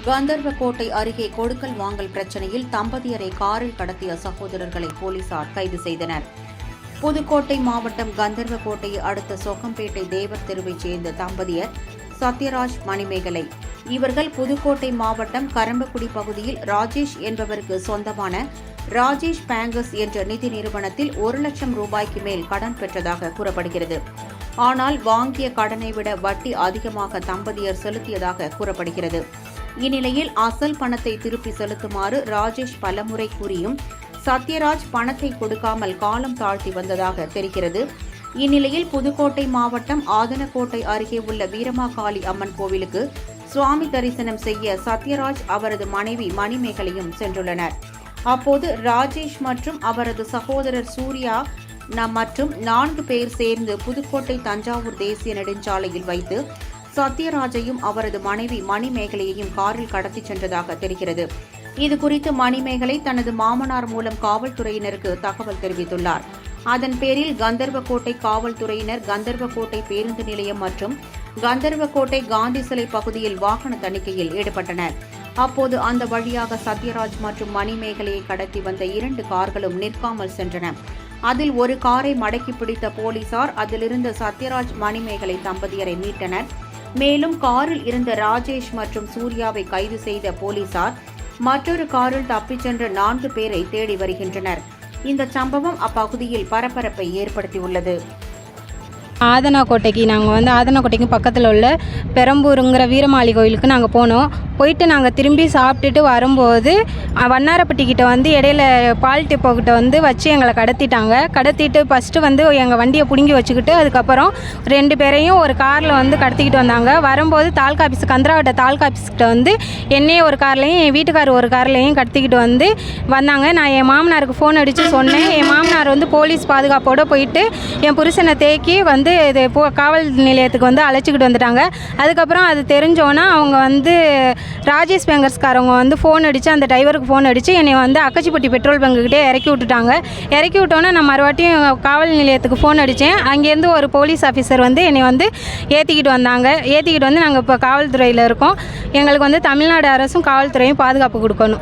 கந்தர்வக்கோட்டை அருகே கொடுக்கல் வாங்கல் பிரச்சினையில் தம்பதியரை காரில் கடத்திய சகோதரர்களை போலீசார் கைது செய்தனர். புதுக்கோட்டை மாவட்டம் கந்தர்வக்கோட்டையை அடுத்த சொக்கம்பேட்டை தேவர் தெருவைச் சேர்ந்த தம்பதியர் சத்யராஜ், மணிமேகலை. இவர்கள் புதுக்கோட்டை மாவட்டம் கரம்பக்குடி பகுதியில் ராஜேஷ் என்பவருக்கு சொந்தமான ராஜேஷ் பேங்கர்ஸ் என்ற நிதி நிறுவனத்தில் 1 லட்சம் ரூபாய்க்கு மேல் கடன் பெற்றதாக கூறப்படுகிறது. ஆனால் வாங்கிய கடனை விட வட்டி அதிகமாக தம்பதியர் செலுத்தியதாக கூறப்படுகிறது. இந்நிலையில் அசல் பணத்தை திருப்பி செலுத்துமாறு ராஜேஷ் பலமுறை கூறியும் சத்யராஜ் பணத்தை கொடுக்காமல் காலம் தாழ்த்தி வந்ததாக தெரிகிறது. இந்நிலையில் புதுக்கோட்டை மாவட்டம் ஆதனக்கோட்டை அருகே உள்ள வீரமாகாளி அம்மன் கோவிலுக்கு சுவாமி தரிசனம் செய்ய சத்யராஜ், அவரது மனைவி மணிமேகலையும் சென்றுள்ளனர். அப்போது ராஜேஷ் மற்றும் அவரது சகோதரர் சூர்யா மற்றும் 4 பேர் சேர்ந்து புதுக்கோட்டை தஞ்சாவூர் தேசிய நெடுஞ்சாலையில் வைத்து சத்யராஜையும் அவரது மனைவி மணிமேகலையையும் காரில் கடத்திச் சென்றதாக தெரிகிறது. இதுகுறித்து மணிமேகலை தனது மாமனார் மூலம் காவல்துறையினருக்கு தகவல் தெரிவித்துள்ளார். அதன் பேரில் கந்தர்வக்கோட்டை காவல்துறையினர் கந்தர்வக்கோட்டை பேருந்து நிலையம் மற்றும் கந்தர்வக்கோட்டை காந்தி சிலை பகுதியில் வாகன தணிக்கையில் ஈடுபட்டனர். அப்போது அந்த வழியாக சத்யராஜ் மற்றும் மணிமேகலையை கடத்தி வந்த 2 கார்களும் நிற்காமல் சென்றன. அதில் ஒரு காரை மடக்கி பிடித்த போலீசார் அதிலிருந்த சத்யராஜ், மணிமேகலை தம்பதியரை மீட்டனர். மேலும் காரில் இருந்த ராஜேஷ் மற்றும் சூர்யாவை கைது செய்த போலீசார் மற்றொரு காரில் தப்பிச் சென்ற 4 பேரை தேடி வருகின்றனர். இந்த சம்பவம் அப்பகுதியில் பரபரப்பை ஏற்படுத்தியுள்ளது. ஆதனக்கோட்டைக்கு நாங்கள் ஆதனக்கோட்டைக்கு பக்கத்தில் உள்ள பெரம்பூருங்கிற வீரமாளி கோயிலுக்கு நாங்கள் போனோம். போயிட்டு நாங்கள் திரும்பி சாப்பிட்டுட்டு வரும்போது வண்ணாரப்பட்டிக்கிட்ட இடையில பால் டிப்போக்கிட்ட வச்சு எங்களை கடத்திட்டு ஃபஸ்ட்டு எங்கள் வண்டியை பிடுங்கி வச்சுக்கிட்டு அதுக்கப்புறம் 2 பேரையும் ஒரு காரில் கடத்திக்கிட்டு வந்தாங்க. வரும்போது தாலுக்கா ஆஃபீஸ் கந்தராவட்ட தாலுக்கா ஆஃபீஸ்கிட்ட என்னையே ஒரு கார்லையும் என் வீட்டுக்கார் ஒரு கார்லையும் கடத்திக்கிட்டு வந்தாங்க. நான் என் மாமனாருக்கு ஃபோன் அடித்து சொன்னேன். என் மாமனார் போலீஸ் பாதுகாப்போடு போயிட்டு என் புருஷனை தேக்கி இது காவல் நிலையத்துக்கு அழைச்சிக்கிட்டு வந்துட்டாங்க. அதுக்கப்புறம் அது தெரிஞ்சோன்னா அவங்க ராஜேஷ் பேங்கர்ஸ்காரவங்க ஃபோன் அடித்து அந்த டிரைவருக்கு ஃபோன் அடித்து என்னை அக்கச்சிப்பட்டி பெட்ரோல் பங்குக்கிட்டே இறக்கி விட்டுட்டாங்க. இறக்கி விட்டோன்னே நான் மறுவாட்டியும் காவல் நிலையத்துக்கு ஃபோன் அடித்தேன். அங்கேருந்து ஒரு போலீஸ் ஆஃபீஸர் என்னை ஏற்றிக்கிட்டு வந்தாங்க. ஏற்றிக்கிட்டு நாங்கள் இப்போ காவல்துறையில் இருக்கோம். எங்களுக்கு தமிழ்நாடு அரசும் காவல்துறையும் பாதுகாப்பு கொடுக்கணும்.